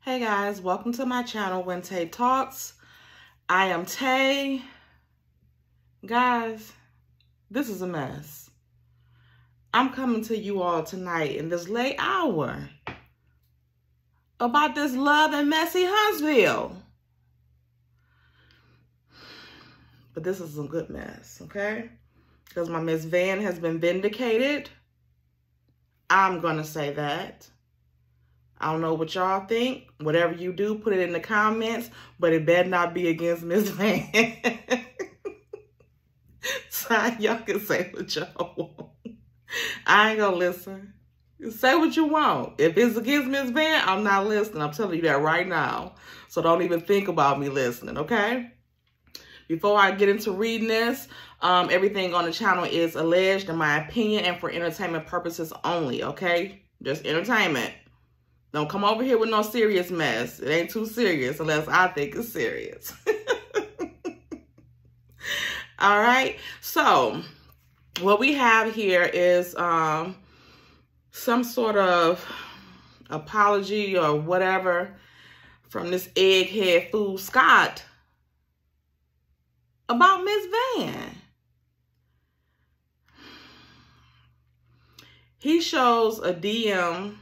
Hey guys, welcome to my channel, When Tay Talks. I am Tay. Guys, this is a mess. I'm coming to you all tonight in this late hour about this Love and Messy Huntsville. But this is a good mess, okay? Because my Miss Van has been vindicated. I'm gonna say that. I don't know what y'all think. Whatever you do, put it in the comments, but it better not be against Miss Van. So y'all can say what y'all want. I ain't gonna listen. Say what you want. If it's against Miss Van, I'm not listening. I'm telling you that right now. So don't even think about me listening, okay? Before I get into reading this, everything on the channel is alleged in my opinion and for entertainment purposes only, okay? Just entertainment. Don't come over here with no serious mess. It ain't too serious unless I think it's serious. All right. So what we have here is some sort of apology or whatever from this egghead fool Scott about Miss Van. He shows a DM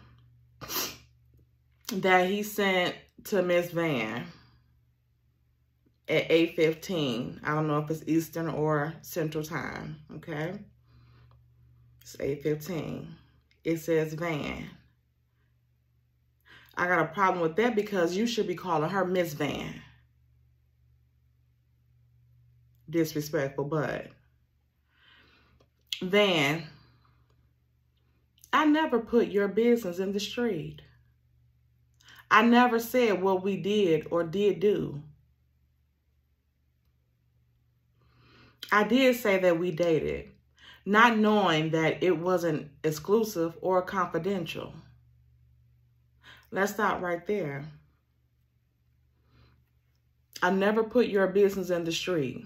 that he sent to Miss Van at 8:15. I don't know if it's Eastern or Central Time, okay? It's 8:15. It says Van. I got a problem with that because you should be calling her Miss Van. Disrespectful, but Van, I never put your business in the street. I never said what we did or did do. I did say that we dated, not knowing that it wasn't exclusive or confidential. Let's stop right there. I never put your business in the street.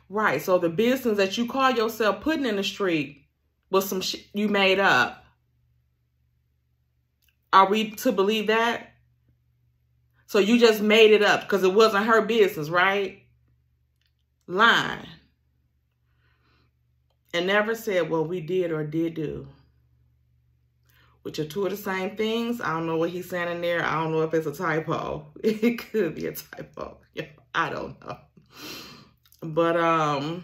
Right, so the business that you call yourself putting in the street was some shit you made up. Are we to believe that? So you just made it up because it wasn't her business, right? Lying. And never said what we did or did do. Which are two of the same things. I don't know what he's saying in there. I don't know if it's a typo. It could be a typo. I don't know. But,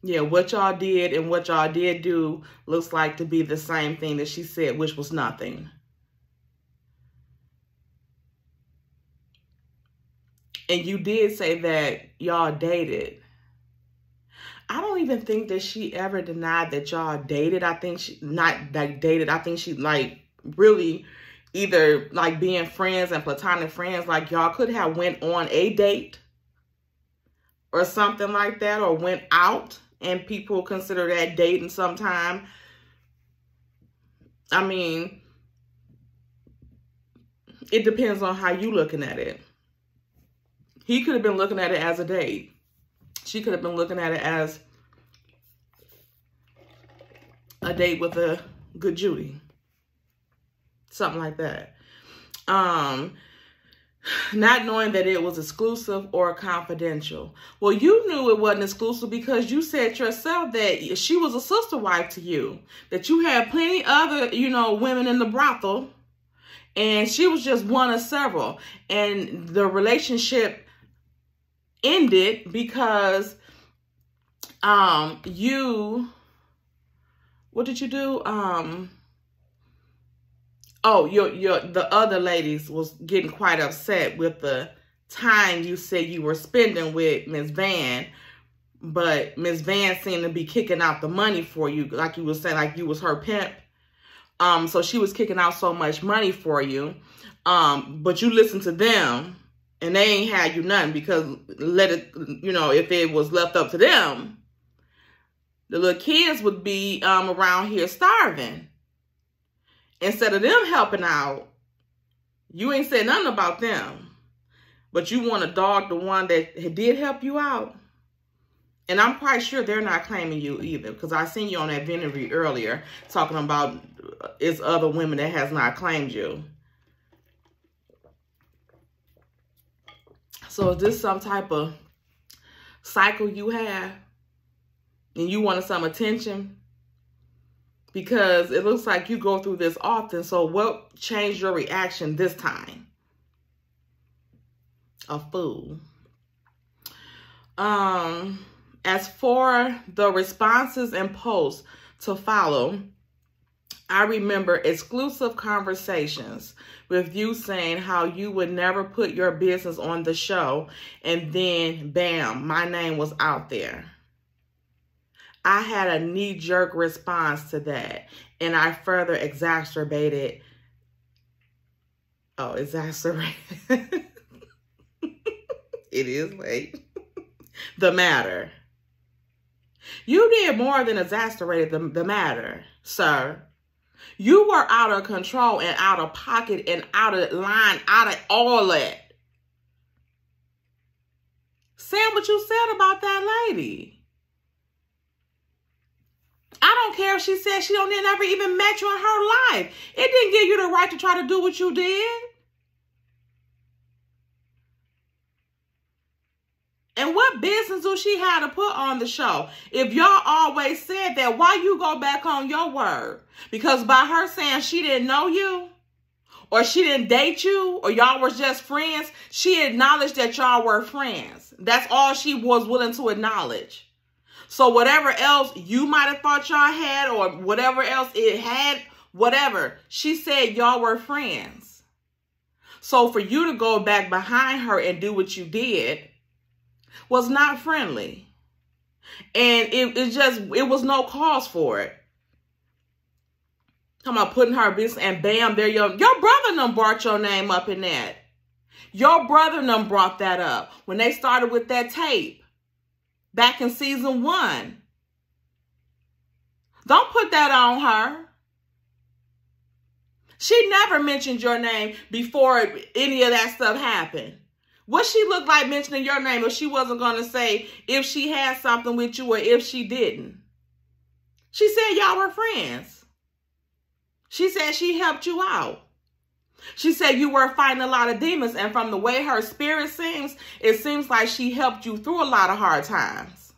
yeah, what y'all did and what y'all did do looks like to be the same thing that she said, which was nothing. And you did say that y'all dated. I don't even think that she ever denied that y'all dated. I think she, not like dated, I think she like really either like being friends and platonic friends, like y'all could have went on a date or something like that, or went out. And people consider that dating sometime. I mean, it depends on how you looking at it. He could have been looking at it as a date. She could have been looking at it as a date with a good Judy. Something like that. Not knowing that it was exclusive or confidential. Well, you knew it wasn't exclusive because you said yourself that she was a sister wife to you. That you had plenty other, women in the brothel. And she was just one of several. And the relationship ended because what did you do? Oh, the other ladies was getting quite upset with the time you said you were spending with Miss Van, but Miss Van seemed to be kicking out the money for you, like you were saying, like you was her pimp. So she was kicking out so much money for you, but you listened to them, and they ain't had you nothing because if it was left up to them, the little kids would be around here starving. Instead of them helping out, you ain't said nothing about them. But you want to dog the one that did help you out. And I'm quite sure they're not claiming you either. Because I seen you on that interview earlier talking about it's other women that has not claimed you. So is this some type of cycle you have and you wanted some attention? Because it looks like you go through this often. So what changed your reaction this time? A fool. As for the responses and posts to follow, I remember exclusive conversations with you saying how you would never put your business on the show, and then bam, my name was out there. I had a knee-jerk response to that, and I further exacerbated. It is late. The matter. You did more than exacerbated the matter, sir. You were out of control and out of pocket and out of line, out of all that. Saying what you said about that lady. I don't care if she said she never even met you in her life. It didn't give you the right to try to do what you did. And what business do she have to put on the show? If y'all always said that, why you go back on your word? Because by her saying she didn't know you, or she didn't date you, or y'all were just friends, she acknowledged that y'all were friends. That's all she was willing to acknowledge. So whatever else you might have thought y'all had, or whatever else it had, whatever, she said y'all were friends. So for you to go back behind her and do what you did was not friendly. And it was no cause for it. Talking about putting her business, and bam, there your brother done brought your name up in that. Your brother done brought that up when they started with that tape back in season 1. Don't put that on her. She never mentioned your name before any of that stuff happened. What she look like mentioning your name if she wasn't going to say if she had something with you or if she didn't? She said y'all were friends. She said she helped you out. She said you were fighting a lot of demons, and from the way her spirit seems, it seems like she helped you through a lot of hard times.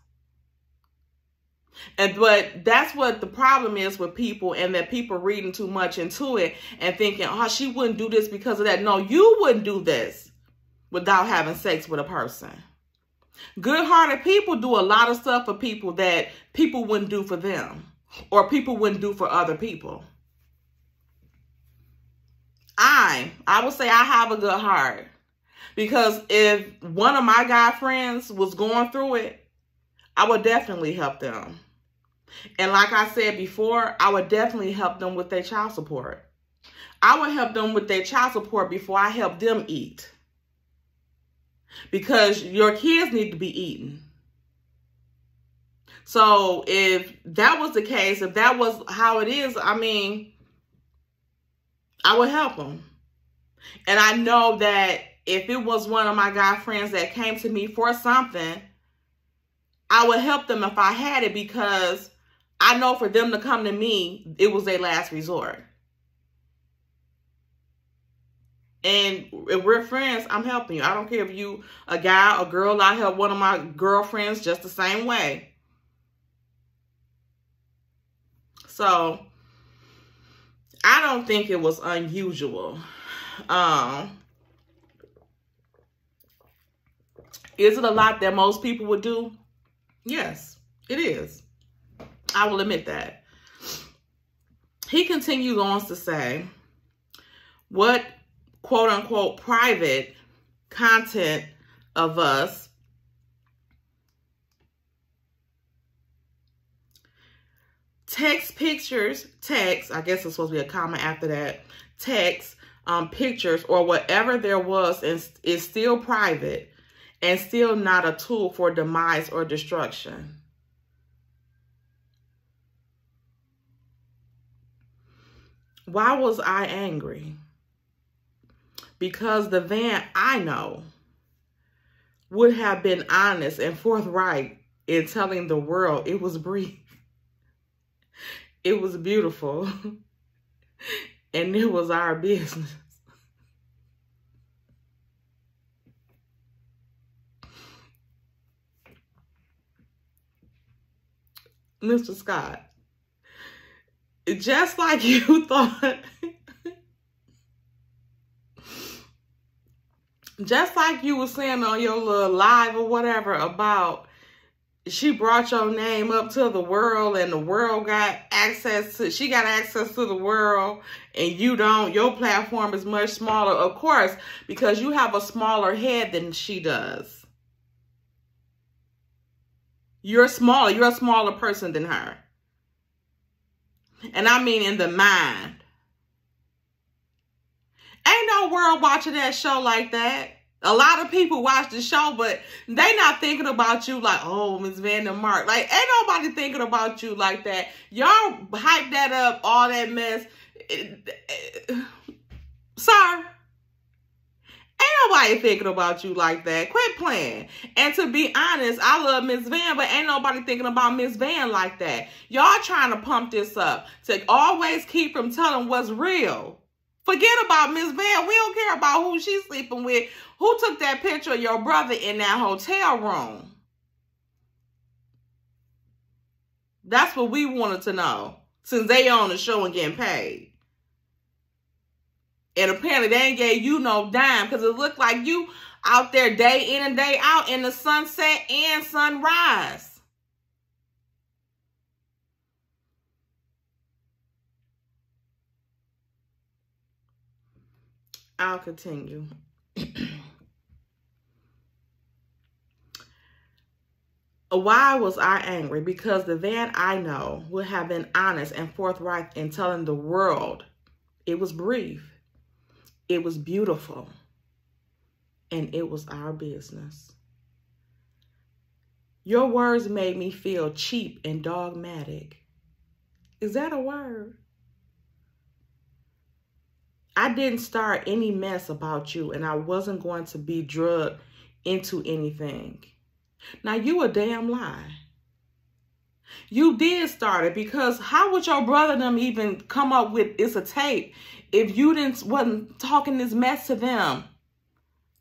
But that's what the problem is with people, and that people reading too much into it and thinking, oh, she wouldn't do this because of that. No, you wouldn't do this without having sex with a person. Good-hearted people do a lot of stuff for people that people wouldn't do for them, or people wouldn't do for other people. I would say I have a good heart, because if one of my guy friends was going through it, I would definitely help them. And like I said before, I would definitely help them with their child support. I would help them with their child support before I help them eat. Because your kids need to be eating. So if that was the case, if that was how it is, I mean, I would help them. And I know that if it was one of my guy friends that came to me for something, I would help them if I had it, because I know for them to come to me, it was their last resort. And if we're friends, I'm helping you. I don't care if you a guy or girl. I help one of my girlfriends just the same way. So I don't think it was unusual. Is it a lot that most people would do? Yes, it is. I will admit that. He continues on to say, what quote unquote private content of us text pictures, text, I guess it's supposed to be a comma after that, text, pictures, or whatever there was is still private and still not a tool for demise or destruction. Why was I angry? Because the Van I know would have been honest and forthright in telling the world it was brief. It was beautiful. And it was our business. Mr. Scott, just like you thought, just like you were saying on your little live or whatever about she brought your name up to the world and the world got access to, she got access to the world and you don't, your platform is much smaller, of course, because you have a smaller head than she does. You're smaller. You're a smaller person than her. And I mean in the mind. Ain't no world watching that show like that. A lot of people watch the show, but they not thinking about you like, oh, Ms. Vandermark. Like, ain't nobody thinking about you like that. Y'all hype that up, all that mess. Sir. Ain't nobody thinking about you like that. Quit playing. And to be honest, I love Miss Van, but ain't nobody thinking about Miss Van like that. Y'all trying to pump this up to always keep from telling what's real. Forget about Miss Van. We don't care about who she's sleeping with. Who took that picture of your brother in that hotel room? That's what we wanted to know, since they on the show and getting paid. And apparently they ain't gave you no dime because it looked like you out there day in and day out in the sunset and sunrise. I'll continue. Why was I angry? Because the Van I know would have been honest and forthright in telling the world it was brief. It was beautiful, and it was our business. Your words made me feel cheap and dogmatic. Is that a word? I didn't start any mess about you, and I wasn't going to be drugged into anything. Now, you a damn lie. You did start it, because how would your brother and them even come up with it's a tape if you wasn't talking this mess to them?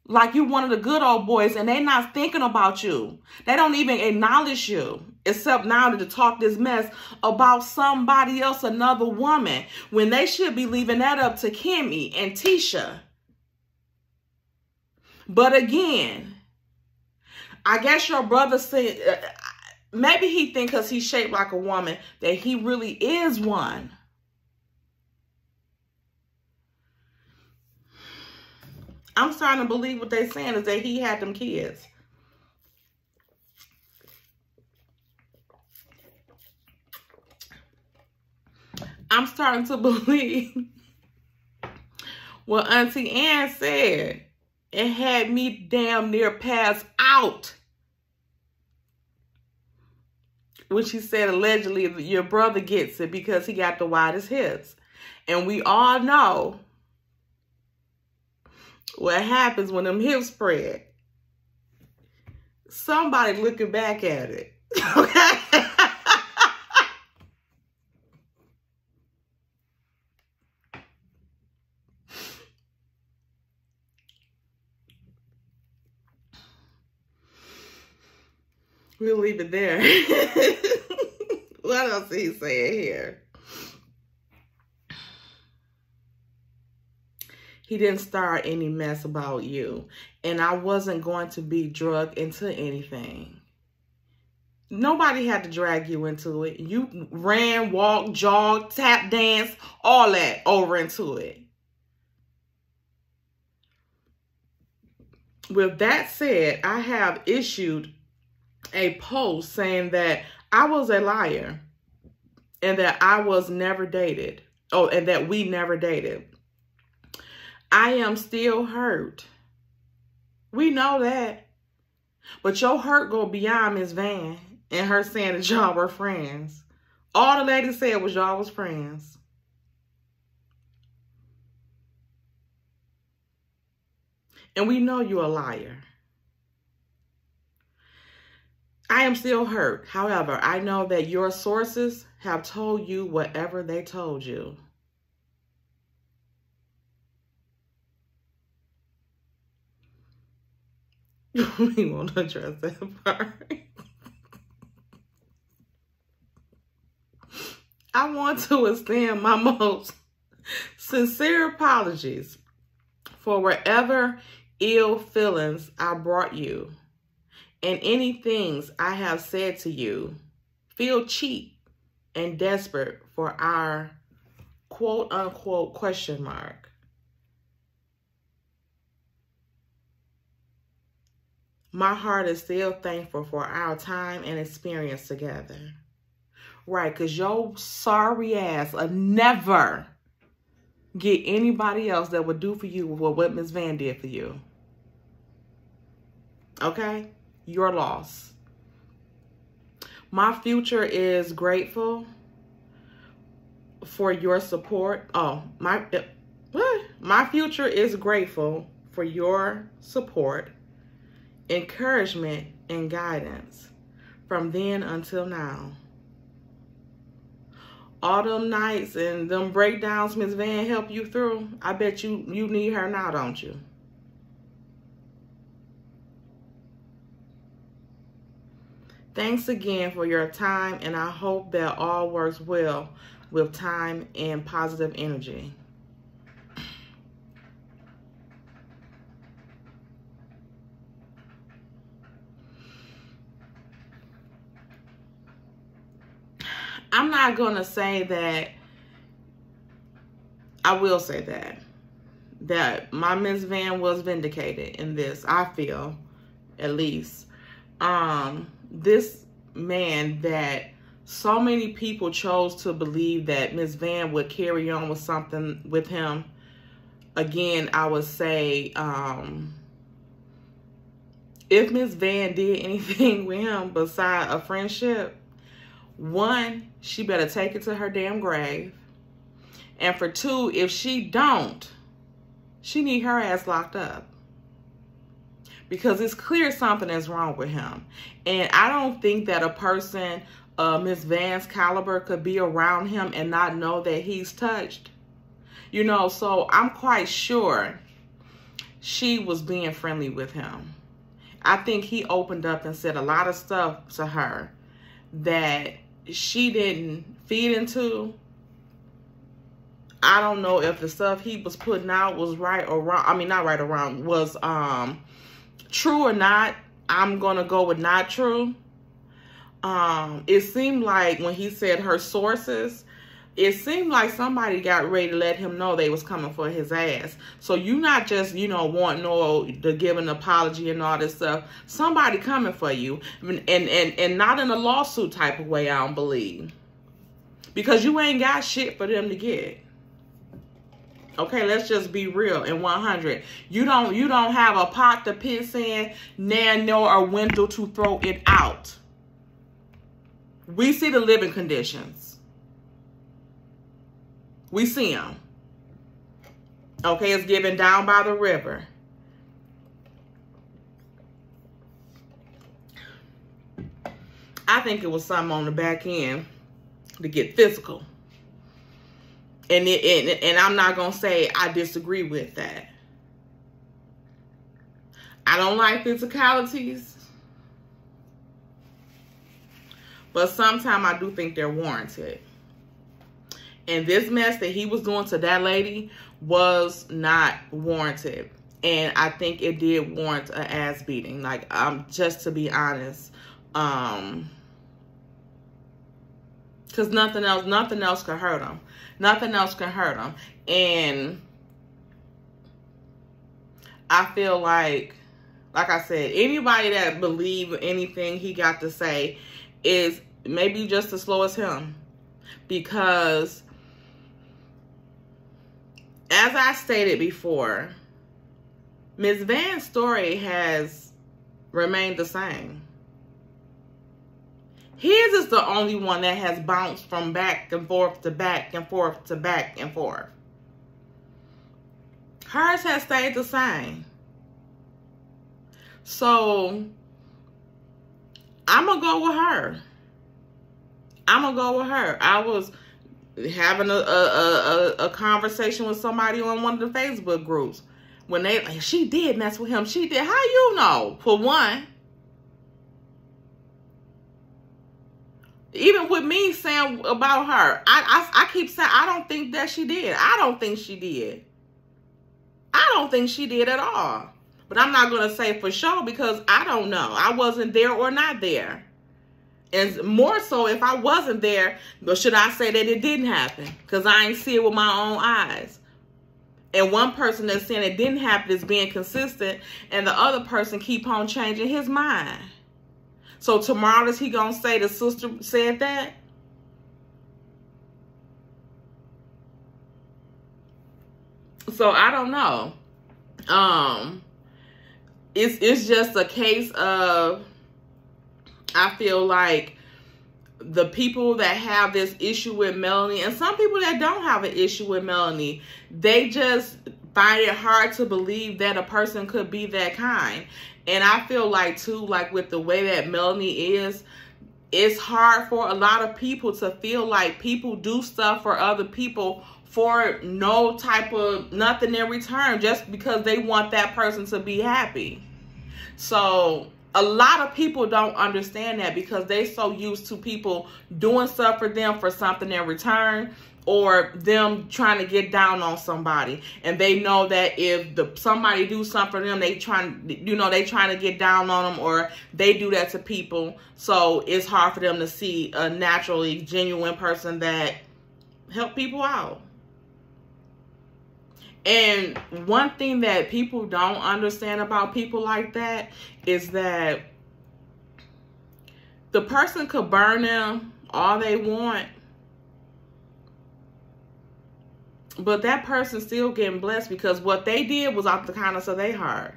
Like you one of the good old boys, and they not thinking about you. They don't even acknowledge you, except now to talk this mess about somebody else, another woman, when they should be leaving that up to Kimmy and Tisha. But again, I guess your brother said, maybe he think because he's shaped like a woman that he really is one. I'm starting to believe what they're saying is that he had them kids. I'm starting to believe what Auntie Ann said. It had me damn near pass out when she said allegedly your brother gets it because he got the widest hips. And we all know what happens when them hips spread. Somebody looking back at it. Okay? We'll leave it there. What else is he saying here? He didn't start any mess about you. And I wasn't going to be drugged into anything. Nobody had to drag you into it. You ran, walked, jogged, tap danced, all that over into it. With that said, I have issued a post saying that I was a liar and that I was never dated. Oh, and that we never dated. I am still hurt. We know that. But your hurt go beyond Ms. Van and her saying that y'all were friends. All the lady said was y'all was friends. And we know you're a liar. I am still hurt. However, I know that your sources have told you whatever they told you. We won't address that part. I want to extend my most sincere apologies for wherever ill feelings I brought you and any things I have said to you feel cheap and desperate for our quote unquote question mark. My heart is still thankful for our time and experience together. Right, because your sorry ass will never get anybody else that would do for you what Miss Van did for you. Okay? Your loss. My future is grateful for your support. My future is grateful for your support, encouragement, and guidance from then until now. All them nights and them breakdowns Miss Van helped you through, I bet you need her now, don't you? Thanks again for your time, and I hope that all works well with time and positive energy. I'm not going to say that. I will say that my Miss Van was vindicated in this. I feel, at least. This man that so many people chose to believe that Miss Van would carry on with something with him. Again, I would say, if Miss Van did anything with him beside a friendship, one, she better take it to her damn grave. And for two, if she don't, she need her ass locked up. Because it's clear something is wrong with him. And I don't think that a person Miss Van's caliber could be around him and not know that he's touched. You know, so I'm quite sure she was being friendly with him. I think he opened up and said a lot of stuff to her that she didn't feed into. I don't know if the stuff he was putting out was right or wrong. I mean, not right or wrong, was true or not. I'm going to go with not true. It seemed like when he said her sources, it seemed like somebody got ready to let him know they was coming for his ass. So you not just, you know, wanting to give an apology and all this stuff. Somebody coming for you. And not in a lawsuit type of way, I don't believe. Because you ain't got shit for them to get. Okay, let's just be real and 100. You don't have a pot to piss in, nor a window to throw it out. We see the living conditions. We see them. Okay, it's given down by the river. I think it was something on the back end to get physical. And I'm not going to say I disagree with that. I don't like physicalities. But sometimes I do think they're warranted. And this mess that he was doing to that lady was not warranted. And I think it did warrant an ass beating. Like, just to be honest. Because nothing else could hurt him. Nothing else can hurt him. And I feel like I said, anybody that believe anything he got to say is maybe just as slow as him. Because as I stated before, Miss Van's story has remained the same. His is the only one that has bounced from back and forth to back and forth to back and forth. Hers has stayed the same. So, I'm going to go with her. I'm going to go with her. I was having a conversation with somebody on one of the Facebook groups. when they like, she did mess with him. She did. How you know? For one, even with me saying about her, I keep saying I don't think that she did. I don't think she did. I don't think she did at all. But I'm not going to say for sure because I don't know. I wasn't there or not there. And more so, if I wasn't there, but should I say that it didn't happen? Because I ain't see it with my own eyes. And one person that's saying it didn't happen is being consistent, and the other person keep on changing his mind. So tomorrow is he going to say the sister said that? So I don't know. It's just a case of, I feel like the people that have this issue with Melanie, and some people that don't have an issue with Melanie, they just find it hard to believe that a person could be that kind. And I feel like too, like with the way that Melanie is, it's hard for a lot of people to feel like people do stuff for other people for no type of nothing in return, just because they want that person to be happy. So a lot of people don't understand that because they're so used to people doing stuff for them for something in return, or them trying to get down on somebody. And they know that if somebody do something for them, they trying to get down on them, or they do that to people. So it's hard for them to see a naturally genuine person that help people out. And one thing that people don't understand about people like that is that the person could burn them all they want, but that person's still getting blessed because what they did was out the kindness of their heart.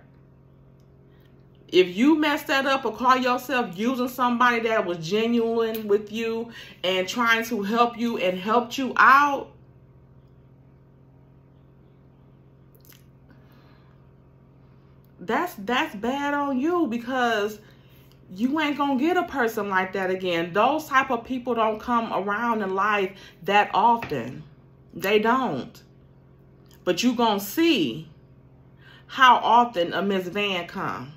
If you mess that up or call yourself using somebody that was genuine with you and trying to help you and helped you out, that's bad on you, because you ain't gonna get a person like that again. Those type of people don't come around in life that often. They don't. But you gonna see how often a Miss Van come.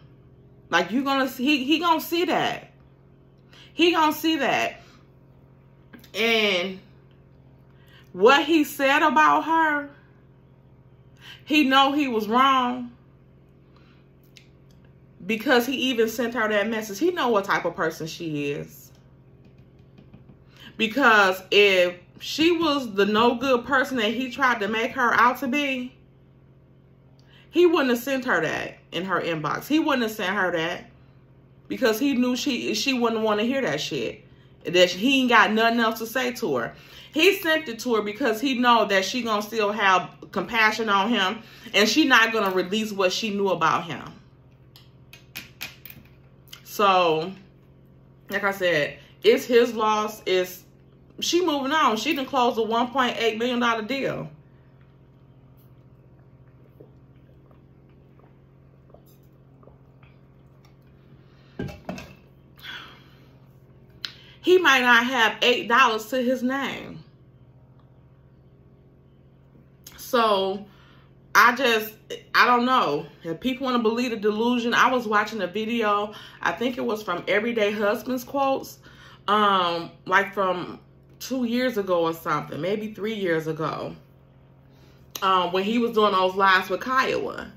Like you gonna see, he gonna see that. He gonna see that. And what he said about her, he know he was wrong. Because he even sent her that message. He know what type of person she is. Because if she was the no good person that he tried to make her out to be, he wouldn't have sent her that in her inbox. He wouldn't have sent her that. Because he knew she wouldn't want to hear that shit. That he ain't got nothing else to say to her. He sent it to her because he know that she gonna still have compassion on him. And she not gonna release what she knew about him. So, like I said, it's his loss. She moving on. She done closed a $1.8 million deal. He might not have $8 to his name. So, I don't know. If people want to believe the delusion, I was watching a video, I think it was from Everyday Husbands Quotes, like from 2 years ago or something, maybe 3 years ago, when he was doing those lives with Kiowa.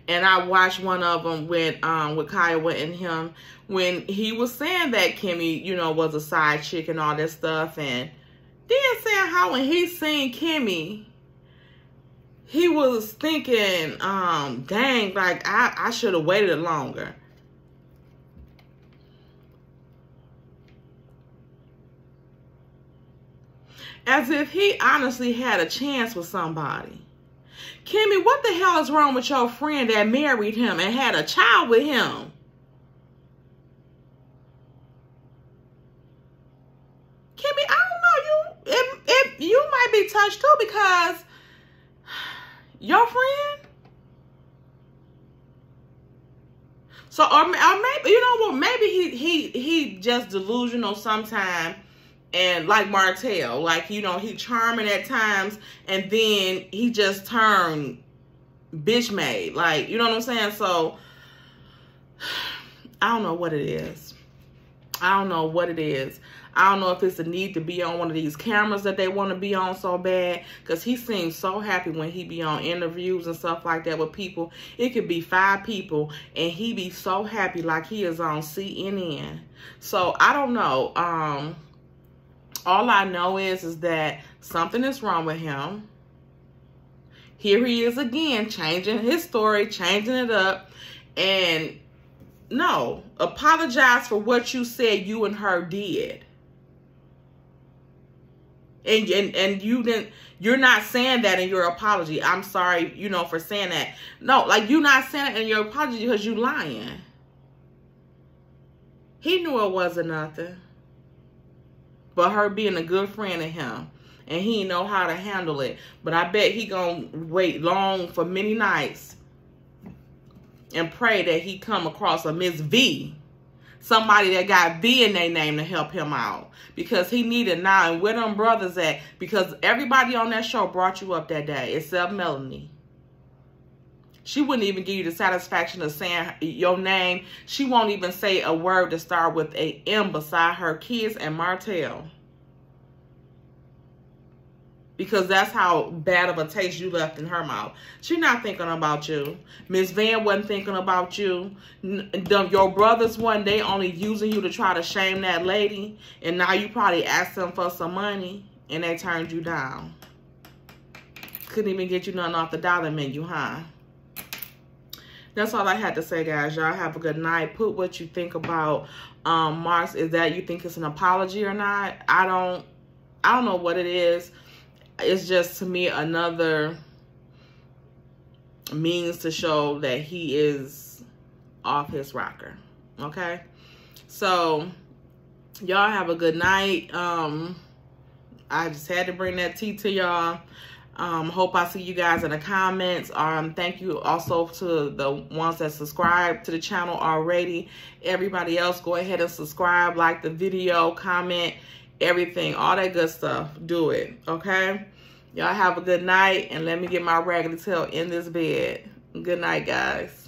And I watched one of them with Kiowa and him when he was saying that Kimmy, was a side chick and all that stuff. And then saying how when he seen Kimmy, he was thinking, dang, like, I should have waited longer. As if he honestly had a chance with somebody. Kimmy, what the hell is wrong with your friend that married him and had a child with him? Kimmy, I don't know. You might be touched too, because your friend? So, or maybe, you know what, maybe he just delusional sometime, and like Martell, like, he charming at times, and then he just turned bitch made. Like, you know what I'm saying? So, I don't know what it is. I don't know what it is. I don't know if it's a need to be on one of these cameras that they want to be on so bad. Because he seems so happy when he be on interviews and stuff like that with people. It could be 5 people and he be so happy like he is on CNN. So, I don't know. All I know is that something is wrong with him. Here he is again, changing his story, changing it up. And no, apologize for what you said you and her did. And you didn't, you're not saying that in your apology. I'm sorry, you know, for saying that. No, like, you're not saying it in your apology because you lying. He knew it wasn't nothing. But her being a good friend of him. And he know how to handle it. But I bet he gonna wait long for many nights and pray that he come across a Miss V. Somebody that got V in their name to help him out. Because he needed now. And where them brothers at? Because everybody on that show brought you up that day. Except Melanie. She wouldn't even give you the satisfaction of saying your name. She won't even say a word to start with a M beside her kids and Martell. Because that's how bad of a taste you left in her mouth. She's not thinking about you. Miss Van wasn't thinking about you. Your brothers one day only using you to try to shame that lady. And now you probably asked them for some money. And they turned you down. Couldn't even get you nothing off the dollar menu, huh? That's all I had to say, guys. Y'all have a good night. Put what you think about Marks. Is that you think it's an apology or not? I don't know what it is. It's just, to me, another means to show that he is off his rocker. Okay? So, y'all have a good night. I just had to bring that tea to y'all. Hope I see you guys in the comments. Thank you also to the ones that subscribe to the channel already. Everybody else, go ahead and subscribe, like the video, comment, everything, all that good stuff. Do it, okay? Y'all have a good night, and let me get my raggedy tail in this bed. Good night, guys.